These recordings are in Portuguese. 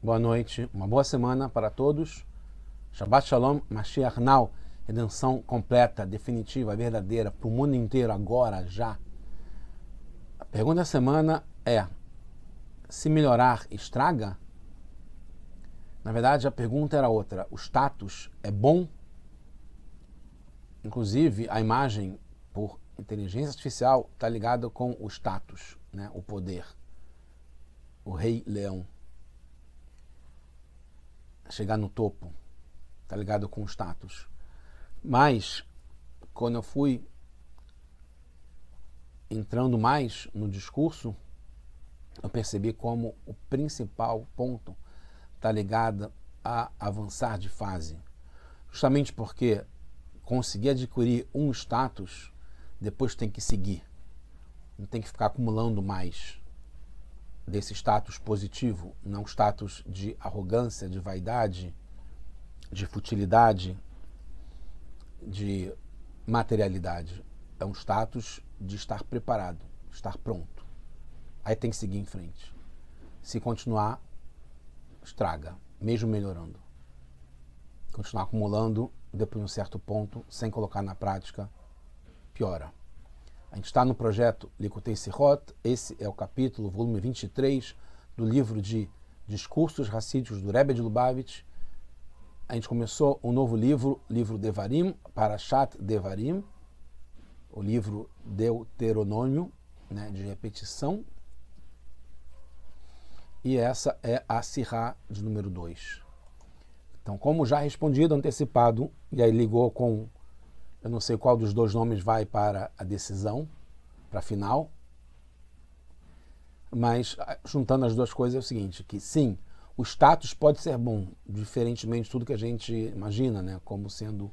Boa noite, uma boa semana para todos. Shabbat Shalom, Mashiach Now, redenção completa, definitiva, verdadeira, para o mundo inteiro, agora, já. A pergunta da semana é: se melhorar estraga? Na verdade, a pergunta era outra. O status é bom? Inclusive, a imagem por inteligência artificial está ligada com o status, né? O poder. O rei leão. Chegar no topo. Está ligado com o status. Mas, quando eu fui entrando mais no discurso, eu percebi como o principal ponto está ligado a avançar de fase. Justamente porque conseguir adquirir um status, depois tem que seguir. Não tem que ficar acumulando mais desse status positivo, não status de arrogância, de vaidade, de futilidade, de materialidade. É um status de estar preparado, estar pronto. Aí tem que seguir em frente. Se continuar, estraga, mesmo melhorando. Continuar acumulando, depois de um certo ponto, sem colocar na prática, piora. A gente está no projeto Likutei Sihot, esse é o capítulo, volume 23, do livro de Discursos Hassídicos do Rebbe de Lubavitch. A gente começou um novo livro, livro Devarim, Parashat Devarim, o livro Deuteronômio, né, de repetição. E essa é a Sirá de número 2. Então, como já respondido, antecipado, e aí ligou com, eu não sei qual dos dois nomes vai para a decisão, para a final, mas juntando as duas coisas é o seguinte, que sim, o status pode ser bom, diferentemente de tudo que a gente imagina, né, como sendo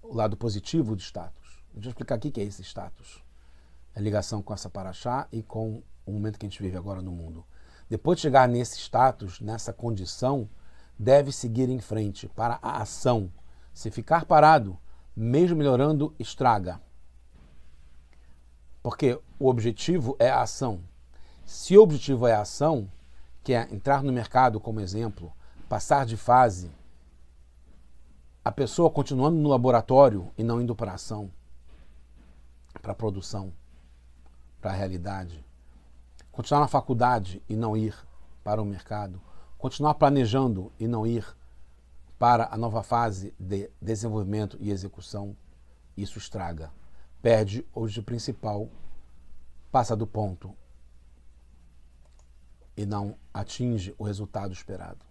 o lado positivo do status. Deixa eu explicar aqui o que é esse status. A ligação com essa paraxá e com o momento que a gente vive agora no mundo. Depois de chegar nesse status, nessa condição, deve seguir em frente para a ação. Se ficar parado, mesmo melhorando, estraga. Porque o objetivo é a ação. Se o objetivo é a ação, que é entrar no mercado como exemplo, passar de fase, a pessoa continuando no laboratório e não indo para a ação, para a produção, para a realidade, continuar na faculdade e não ir para o mercado, continuar planejando e não ir para a nova fase de desenvolvimento e execução, isso estraga. Perde o objetivo principal, passa do ponto e não atinge o resultado esperado.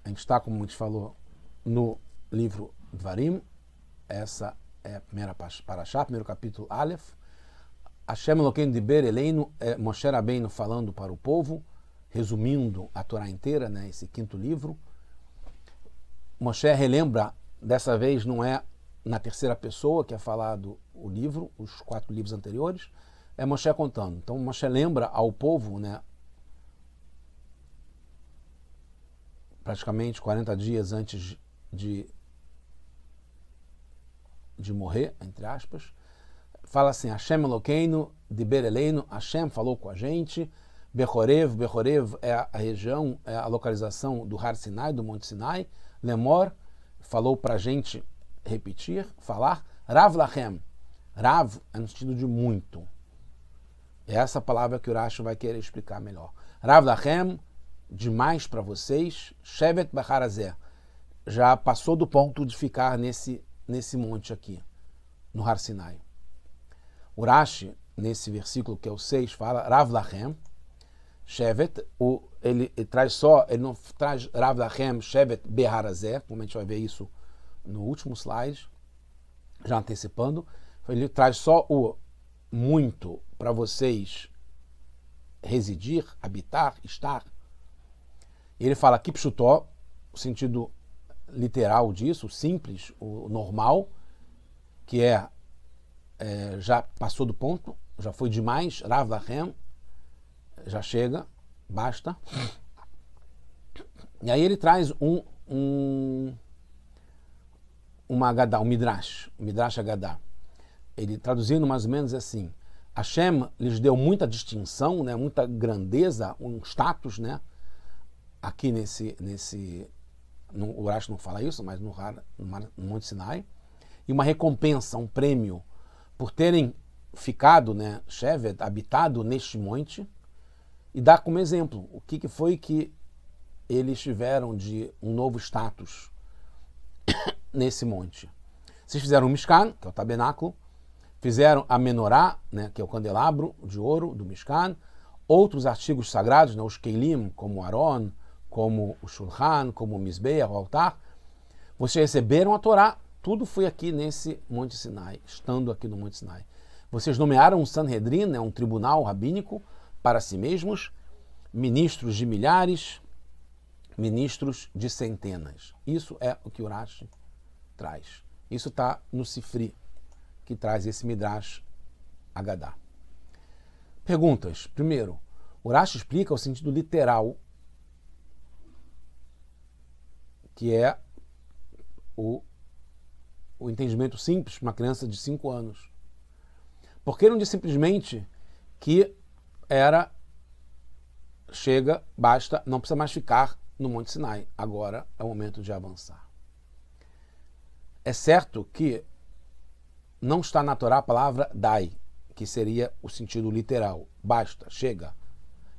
A gente está, como a gente falou, no livro Dvarim, essa é a primeira paraxá, primeiro capítulo Aleph. Hashem Elokeinu Diber Eleinu, Moshe Rabbeinu falando para o povo, resumindo a Torá inteira, né, esse quinto livro. Moshe relembra, dessa vez não é na terceira pessoa que é falado o livro, os 4 livros anteriores, é Moshe contando. Então Moshe lembra ao povo, né, praticamente 40 dias antes de morrer, entre aspas, fala assim: Hashem Elokeinu Diber Eleinu, Hashem falou com a gente. Bechorev, Bechorev é a região, é a localização do Har Sinai, do Monte Sinai. Lemor falou para a gente repetir, falar. Rav Lachem, Rav é no sentido de muito. É essa palavra que o Urashi vai querer explicar melhor. Rav Lachem, demais para vocês. Shevet Bacharazé, já passou do ponto de ficar nesse monte aqui, no Har Sinai. Urashi, nesse versículo que é o 6, fala Rav Lachem, Shevet, ele traz só, ele não traz Rav Lachem, Shevet Beharazé, como a gente vai ver isso no último slide, já antecipando, ele traz só o muito para vocês residir, habitar, estar. E ele fala Kipshutó, o sentido literal disso, o simples, o normal, que já passou do ponto, já foi demais, Rav Lachem, já chega, basta. E aí ele traz uma Agadá, um Midrash Agadá. Ele traduzindo mais ou menos assim: Hashem lhes deu muita distinção, né, muita grandeza, um status, né, aqui o Urash não fala isso, mas no Monte Sinai, e uma recompensa, um prêmio, por terem ficado, né, Shevet, habitado neste monte, e dá como exemplo o que foi que eles tiveram de um novo status nesse monte. Vocês fizeram o Mishkan, que é o tabernáculo, fizeram a Menorá, né, que é o candelabro de ouro do Mishkan, outros artigos sagrados, né, os Keilim, como o Aron, como o Shulchan, como o Mizbeach, o altar. Vocês receberam a Torá, tudo foi aqui nesse Monte Sinai, estando aqui no Monte Sinai. Vocês nomearam um Sanhedrin, né, um tribunal rabínico, para si mesmos, ministros de milhares, ministros de centenas. Isso é o que Urash traz. Isso está no Sifri, que traz esse Midrash Agadá. Perguntas. Primeiro, Urash explica o sentido literal, que é o entendimento simples para uma criança de 5 anos. Por que não diz simplesmente que chega, basta, não precisa mais ficar no Monte Sinai. Agora é o momento de avançar. É certo que não está na Torá a palavra dai, que seria o sentido literal. Basta, chega.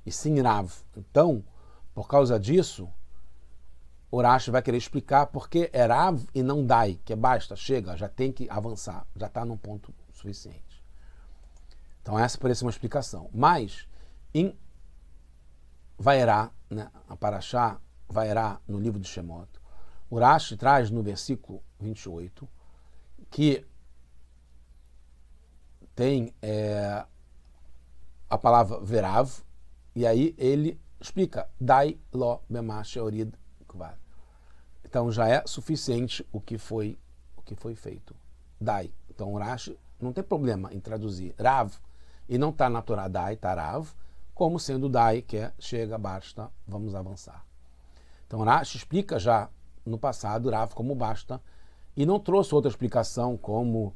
E sim Rav. Então, por causa disso, Urash vai querer explicar por que é Rav e não dai, que é basta, chega, já tem que avançar, já está num ponto suficiente. Então essa parece uma explicação. Mas, em Vaerá, né, a Parashá Vaerá, no livro de Shemot, Urash traz no versículo 28 que tem a palavra verav, e aí ele explica dai lo bema sheorid kvar. Então já é suficiente o que foi feito. Dai. Então Urash não tem problema em traduzir Rav, e não está na Torá dai, está Rav, como sendo dai, que é chega, basta, vamos avançar. Então Urash explica já no passado Rav como basta, e não trouxe outra explicação como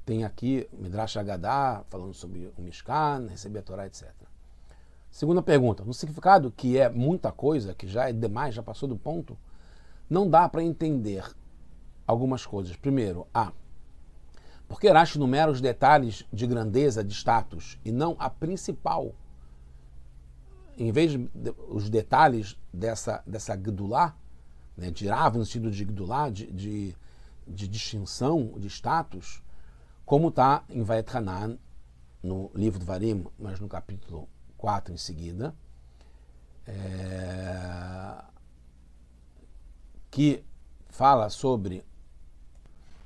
tem aqui Midrash Agadá, falando sobre o Mishkan, receber a Torá, etc. Segunda pergunta, no significado que é muita coisa, que já é demais, já passou do ponto, não dá para entender algumas coisas. Primeiro, porque Urash numera os detalhes de grandeza, de status, e não a principal. Em vez os detalhes dessa Gdulá, né, de Rav no sentido de Gdulá, de distinção, de status, como está em Vayet Hanan, no livro de Varim, mas no capítulo 4 em seguida, que fala sobre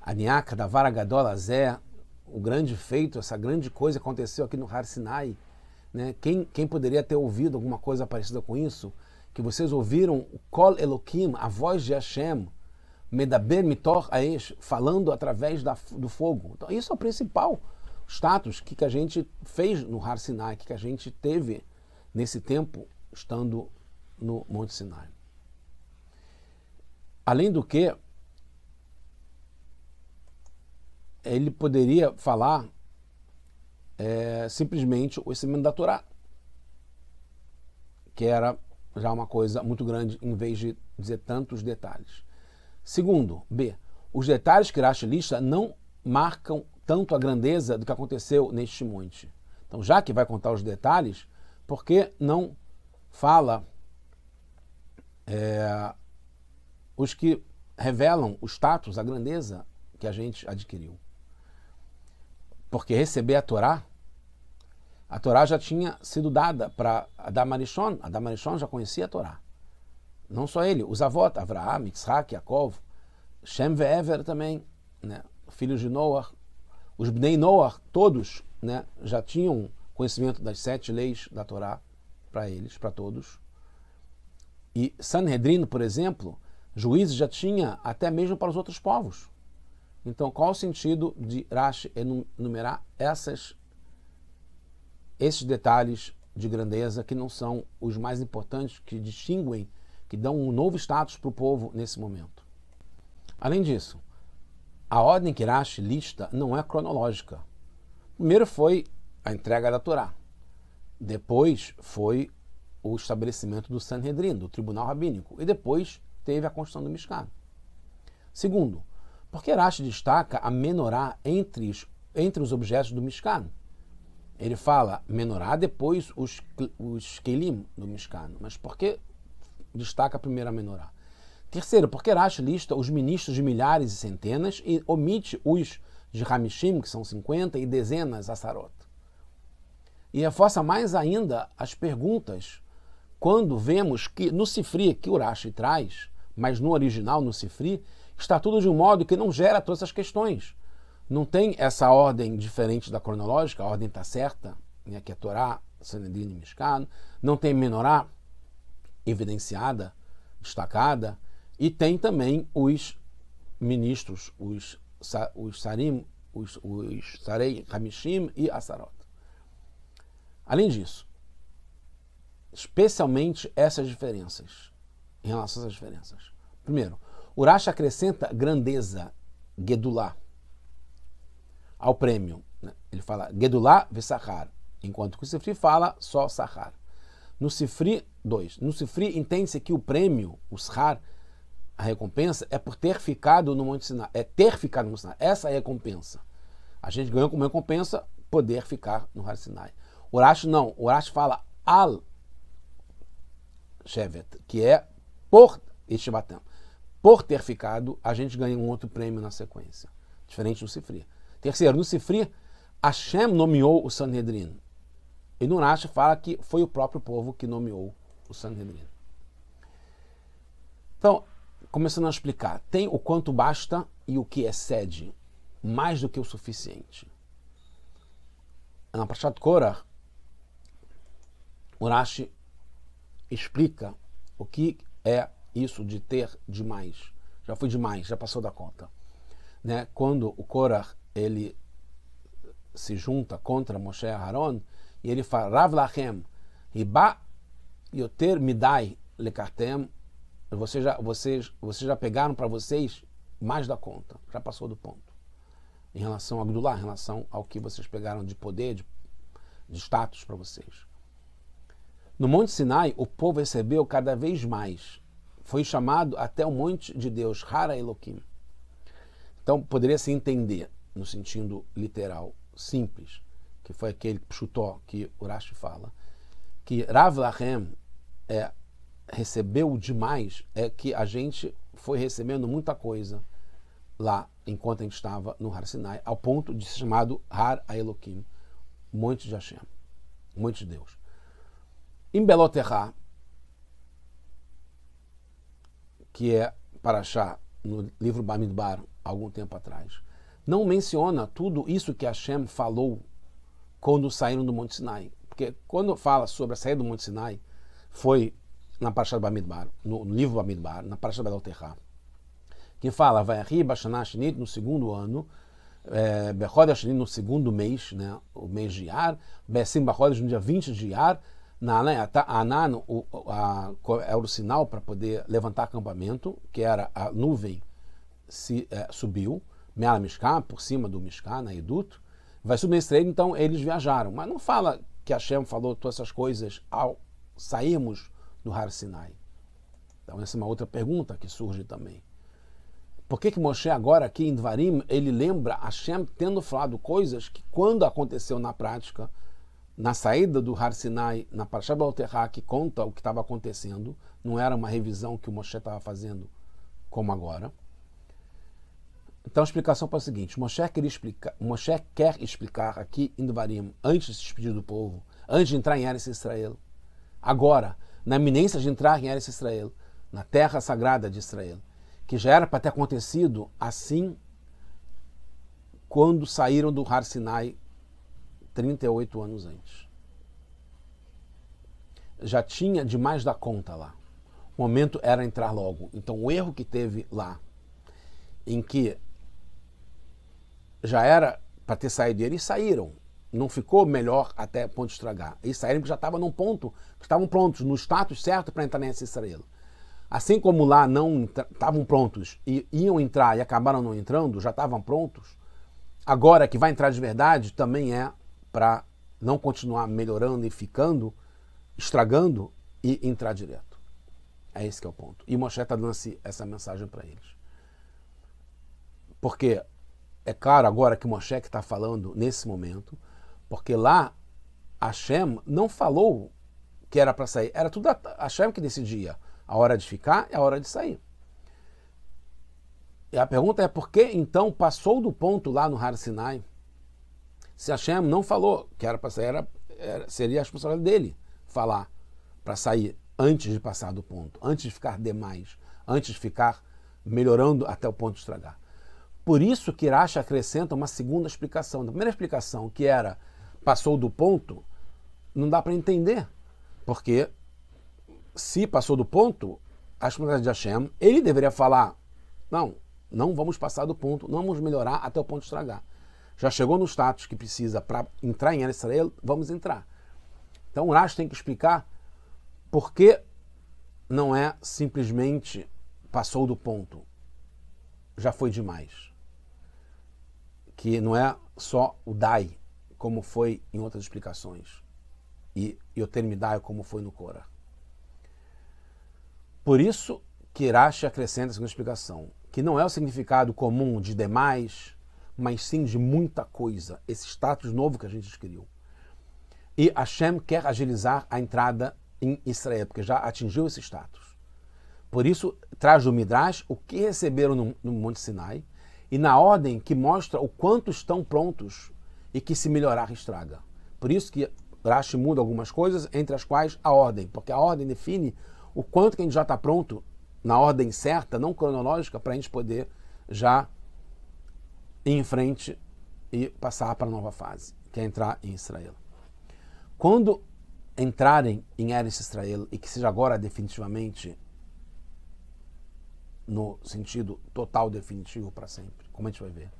Aniaka da Varagadola Zé, o grande feito, essa grande coisa que aconteceu aqui no Har Sinai. Né? Quem poderia ter ouvido alguma coisa parecida com isso? Que vocês ouviram o Kol Elokim, a voz de Hashem, Medaber Mitor Aesh, falando através do fogo. Então, isso é o principal status que a gente fez no Har Sinai, que a gente teve nesse tempo estando no Monte Sinai. Além do que, ele poderia falar simplesmente o ensinamento da Torá, que era já uma coisa muito grande, em vez de dizer tantos detalhes. Segundo, B, os detalhes que Urash lista não marcam tanto a grandeza do que aconteceu neste monte. Então, já que vai contar os detalhes, por que não fala os que revelam o status, a grandeza que a gente adquiriu? Porque receber a Torá já tinha sido dada para Adam Arishon. Adam Arishon já conhecia a Torá. Não só ele, os avós, Avraham, Yitzhak, Yaakov, Shem e Ever também, né? Filhos de Noah, os Bnei Noah, todos, né, já tinham conhecimento das 7 leis da Torá para eles, para todos. E Sanhedrin, por exemplo, juízes já tinha até mesmo para os outros povos. Então, qual o sentido de Rashi enumerar esses detalhes de grandeza que não são os mais importantes, que distinguem, que dão um novo status para o povo nesse momento? Além disso, a ordem que Rashi lista não é cronológica. Primeiro foi a entrega da Torá. Depois foi o estabelecimento do Sanhedrin, do Tribunal Rabínico. E depois teve a construção do Mishkan. Segundo, porque Rashi destaca a menorá entre os objetos do Mishkan. Ele fala menorá, depois os kelim do Mishkan. Mas por que destaca primeiro a menorá? Terceiro, porque Rashi lista os ministros de milhares e centenas e omite os de Hamishim, que são 50, e dezenas, Asarot. E reforça mais ainda as perguntas quando vemos que no Sifri, que o Rashi traz, mas no original, no Sifri, está tudo de um modo que não gera todas essas questões. Não tem essa ordem diferente da cronológica, a ordem está certa, né, que é Torá, Sanhedrin e Mishkan. Não tem menorá evidenciada, destacada, e tem também os ministros, os Sarim, os Sarei, Hamishim e Asarot. Além disso, especialmente essas diferenças, em relação a essas diferenças. Primeiro, o Rashi acrescenta grandeza, Gedulá, ao prêmio. Ele fala Gedulá vesachar, enquanto que o Sifri fala só Sachar. No Sifri, 2. No Sifri entende-se que o prêmio, o Shar, a recompensa, é por ter ficado no Monte Sinai. É ter ficado no Monte Sinai. Essa é a recompensa. A gente ganhou como recompensa poder ficar no Har Sinai. O Rashi não. O Rashi fala Al Shevet, que é por Eshbatam. Por ter ficado, a gente ganha um outro prêmio na sequência. Diferente do Sifri. Terceiro, no Sifri, Hashem nomeou o Sanhedrin. E no Rashi fala que foi o próprio povo que nomeou o Sanhedrin. Então, começando a explicar, tem o quanto basta e o que excede, mais do que o suficiente. Na Parashat Korah, o Rashi explica o que é isso de ter demais. Já foi demais, já passou da conta. Né? Quando o Korah ele se junta contra Moshe e Aharon, e ele fala, Rav lachem, riba yoter midai lekartem, vocês já pegaram para vocês mais da conta, já passou do ponto. Em relação a Gdulá, em relação ao que vocês pegaram de poder, de status para vocês. No Monte Sinai, o povo recebeu cada vez mais. Foi chamado até o Monte de Deus, Hara Elohim. Então, poderia se entender, no sentido literal, simples, que foi aquele pshutó que o Rashi fala, que Rav lachem recebeu demais, é que a gente foi recebendo muita coisa lá, enquanto a gente estava no Har Sinai, ao ponto de ser chamado Har Elohim, Monte de Hashem, Monte de Deus. Em Beloterá, que é Parashá, no livro Bamidbar, algum tempo atrás, não menciona tudo isso que Hashem falou quando saíram do Monte Sinai. Porque quando fala sobre a saída do Monte Sinai, foi na Parashá Bamidbar, no livro Bamidbar, na Parashá Beloterá, que fala, vai arriba Shana Shinit, no segundo ano, Bechodesh Shinit, no segundo mês, né, o mês de Iyar, Besim Bachodesh, no dia 20 de Iyar, Anan era o sinal para poder levantar acampamento, que era a nuvem subiu, Me'al Mishkan, por cima do Mishkan, na Edut, vai subir nesse treino, então eles viajaram. Mas não fala que Hashem falou todas essas coisas ao sairmos do Har Sinai. Então essa é uma outra pergunta que surge também. Por que Moshe agora aqui em Dvarim, ele lembra Hashem tendo falado coisas que quando aconteceu na prática, na saída do Har Sinai, na Parashá Beloterá, que conta o que estava acontecendo, não era uma revisão que o Moshe estava fazendo como agora. Então a explicação é o seguinte, Moshe quer explicar aqui em Dvarim, antes de se despedir do povo, antes de entrar em Eretz Israel, agora, na iminência de entrar em Eretz Israel, na terra sagrada de Israel, que já era para ter acontecido assim quando saíram do Har Sinai 38 anos antes. Já tinha demais da conta lá. O momento era entrar logo. Então o erro que teve lá, em que já era para ter saído, eles saíram. Não ficou melhor até ponto de estragar. Eles saíram porque já estavam num ponto, que estavam prontos, no status certo para entrar nessa Israel. Assim como lá não estavam prontos e iam entrar e acabaram não entrando, já estavam prontos, agora que vai entrar de verdade também é para não continuar melhorando e ficando, estragando e entrar direto. É esse que é o ponto. E Moshe está dando essa mensagem para eles. Porque é claro agora que Moshe está falando nesse momento, porque lá Hashem não falou que era para sair, era tudo Hashem que decidia a hora de ficar e a hora de sair. E a pergunta é por que então passou do ponto lá no Har Sinai? Se Hashem não falou que era para sair, seria a responsabilidade dele falar para sair antes de passar do ponto, antes de ficar demais, antes de ficar melhorando até o ponto de estragar. Por isso que Rashi acrescenta uma segunda explicação. A primeira explicação, que era passou do ponto, não dá para entender. Porque se passou do ponto, a responsabilidade de Hashem, ele deveria falar, não vamos passar do ponto, não vamos melhorar até o ponto de estragar. Já chegou no status que precisa para entrar em Eretz Israel, vamos entrar. Então o Rashi tem que explicar por que não é simplesmente passou do ponto, já foi demais. Que não é só o Dai, como foi em outras explicações, e o Termidai, como foi no Korah. Por isso que Rashi acrescenta essa explicação, que não é o significado comum de demais, mas sim de muita coisa, esse status novo que a gente adquiriu. E Hashem quer agilizar a entrada em Israel, porque já atingiu esse status. Por isso, traz do Midrash o que receberam no Monte Sinai, e na ordem que mostra o quanto estão prontos e que se melhorar estraga. Por isso que Rashi muda algumas coisas, entre as quais a ordem, porque a ordem define o quanto que a gente já está pronto na ordem certa, não cronológica, para a gente poder já ir em frente e passar para a nova fase, que é entrar em Israel. Quando entrarem em Eretz Israel, e que seja agora definitivamente, no sentido total, definitivo, para sempre, como a gente vai ver.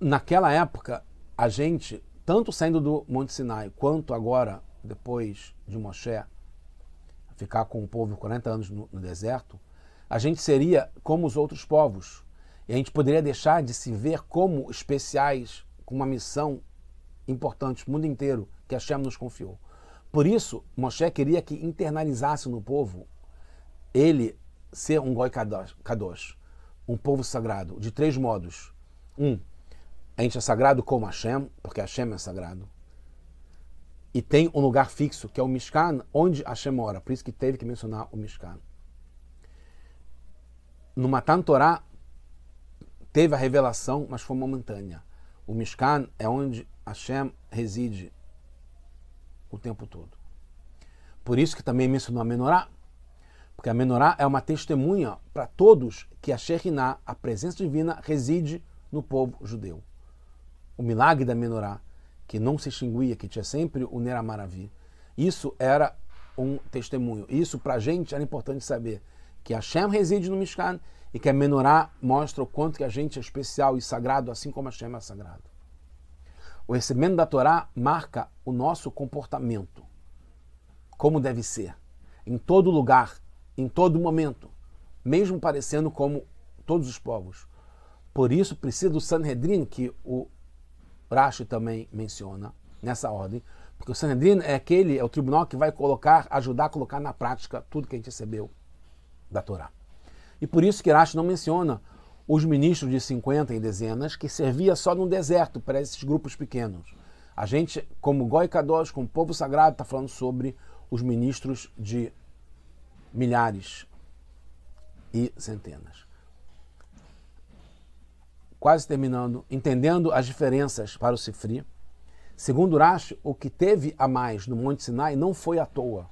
Naquela época, a gente, tanto saindo do Monte Sinai, quanto agora, depois de Moshe, ficar com o povo 40 anos no deserto, a gente seria como os outros povos. E a gente poderia deixar de se ver como especiais, com uma missão importante no mundo inteiro, que Hashem nos confiou. Por isso, Moshe queria que internalizasse no povo ele ser um Goi Kadosh, um povo sagrado, de 3 modos. A gente é sagrado como Hashem, porque Hashem é sagrado. E tem um lugar fixo, que é o Mishkan, onde Hashem mora. Por isso que teve que mencionar o Mishkan. No Matan Torah, teve a revelação, mas foi momentânea. O Mishkan é onde Hashem reside o tempo todo. Por isso que também mencionou a Menorá, porque a Menorá é uma testemunha para todos que a Shekhinah, a presença divina, reside no povo judeu. O milagre da Menorá, que não se extinguia, que tinha sempre o Ner HaMaravi, isso era um testemunho. Isso para a gente era importante saber, que Hashem reside no Mishkan e que a Menorá mostra o quanto que a gente é especial e sagrado, assim como Hashem é sagrado. O recebimento da Torá marca o nosso comportamento, como deve ser, em todo lugar, em todo momento, mesmo parecendo como todos os povos. Por isso precisa do Sanhedrin, que o Rashi também menciona nessa ordem, porque o Sanhedrin é o tribunal que vai ajudar a colocar na prática tudo que a gente recebeu da Torá. E por isso que Rashi não menciona os ministros de 50 em dezenas, que servia só no deserto para esses grupos pequenos. A gente, como Goi Kadosh, como povo sagrado, está falando sobre os ministros de milhares e centenas. Quase terminando, entendendo as diferenças para o Sifri. Segundo Rashi, o que teve a mais no Monte Sinai não foi à toa.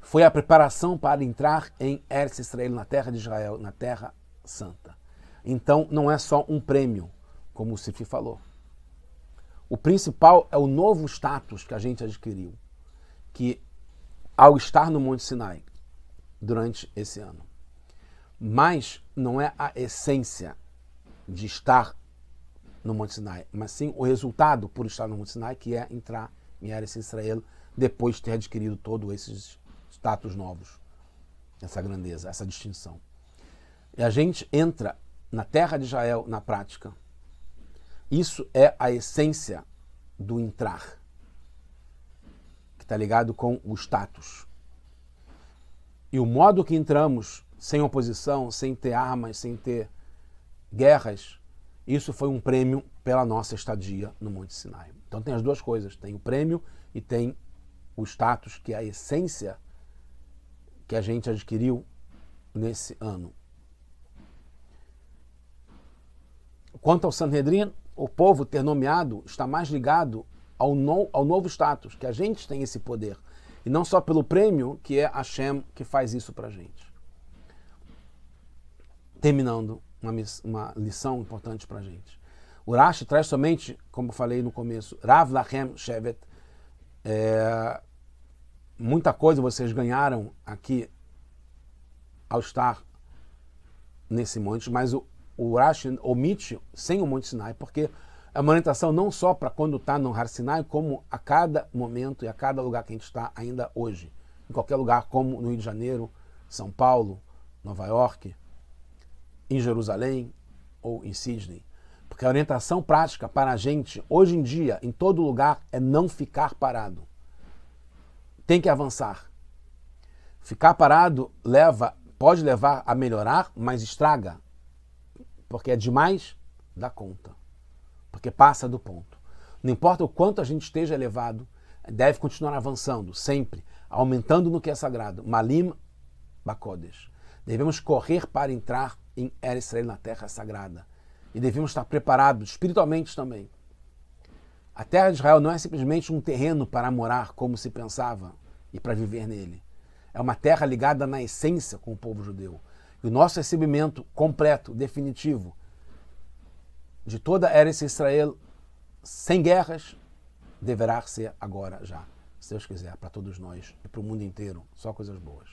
Foi a preparação para entrar em Eretz Israel, na terra de Israel, na terra santa. Então, não é só um prêmio, como o Sifri falou. O principal é o novo status que a gente adquiriu, que ao estar no Monte Sinai durante esse ano. Mas não é a essência de estar no Monte Sinai, mas sim o resultado por estar no Monte Sinai, que é entrar em Eretz Israel depois de ter adquirido todos esses status novos, essa grandeza, essa distinção. E a gente entra na terra de Israel na prática. Isso é a essência do entrar, que está ligado com o status. E o modo que entramos, sem oposição, sem ter armas, sem ter guerras, isso foi um prêmio pela nossa estadia no Monte Sinai. Então tem as duas coisas, tem o prêmio e tem o status, que é a essência que a gente adquiriu nesse ano. Quanto ao Sanhedrin, o povo ter nomeado está mais ligado ao novo status, que a gente tem esse poder. E não só pelo prêmio, que é Hashem que faz isso pra gente. Terminando, uma lição importante pra gente. O Rashi traz somente, como eu falei no começo, Rav Lachem Shevet. Muita coisa vocês ganharam aqui ao estar nesse monte, mas o Rashi omite sem o Monte Sinai, porque é uma orientação não só para quando está no Har Sinai, como a cada momento e a cada lugar que a gente está ainda hoje. Em qualquer lugar, como no Rio de Janeiro, São Paulo, Nova York, em Jerusalém ou em Sydney. Porque a orientação prática para a gente, hoje em dia, em todo lugar, é não ficar parado. Tem que avançar. Ficar parado pode levar a melhorar, mas estraga. Porque é demais, dá conta. Porque passa do ponto. Não importa o quanto a gente esteja elevado, deve continuar avançando, sempre, aumentando no que é sagrado. Malim Bakodesh. Devemos correr para entrar em Eretz Israel, na terra sagrada. E devemos estar preparados espiritualmente também. A terra de Israel não é simplesmente um terreno para morar como se pensava e para viver nele. É uma terra ligada na essência com o povo judeu. E o nosso recebimento completo, definitivo, de toda Eretz Israel, sem guerras, deverá ser agora já. Se Deus quiser, para todos nós e para o mundo inteiro. Só coisas boas.